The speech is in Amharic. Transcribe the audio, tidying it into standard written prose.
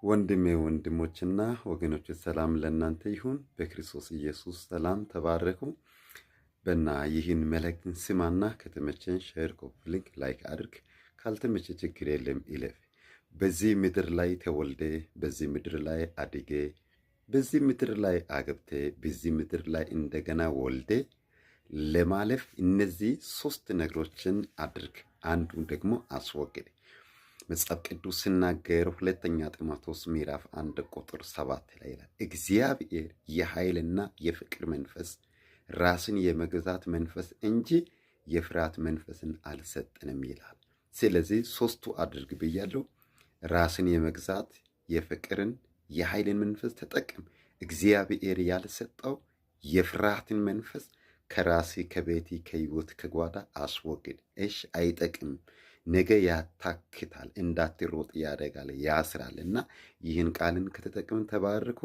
ወንድሜ ወንድሞችና ወገኖች ሰላም ለእናንተ ይሁን። በክርስቶስ ኢየሱስ ሰላም ተባረኩ። በና ይህን መልእክትን ስማና ከተመቸን ሼር፣ ኮፒ፣ ላይክ አድርግ። ካልተመቸ ችግር የለም ይለፍ። በዚህ ምድር ላይ ተወልደ፣ በዚህ ምድር ላይ አድጌ፣ በዚህ ምድር ላይ አገብቴ፣ በዚህ ምድር ላይ እንደገና ወልደ ለማለፍ እነዚህ ሶስት ነገሮችን አድርግ። አንዱን ደግሞ አስወግድ። መጽሐፍ ቅዱስ ሲናገር ሁለተኛ ጢሞቴዎስ ምዕራፍ 1 ቁጥር 7 ላይ ይላል፣ እግዚአብሔር የኃይልና የፍቅር መንፈስ ራስን የመግዛት መንፈስ እንጂ የፍርሃት መንፈስን አልሰጠንም ይላል። ስለዚህ ሶስቱ አድርግ ብያለሁ። ራስን የመግዛት የፍቅርን የኃይልን መንፈስ ተጠቅም። እግዚአብሔር ያልሰጠው የፍርሃትን መንፈስ ከራሴ ከቤቲ ከህይወት ከጓዳ አስወግድ። እሽ አይጠቅም። ነገ ያታክታል፣ እንዳትሮጥ ያደጋል፣ ያስራል። እና ይህን ቃልን ከተጠቀምን ተባረኩ።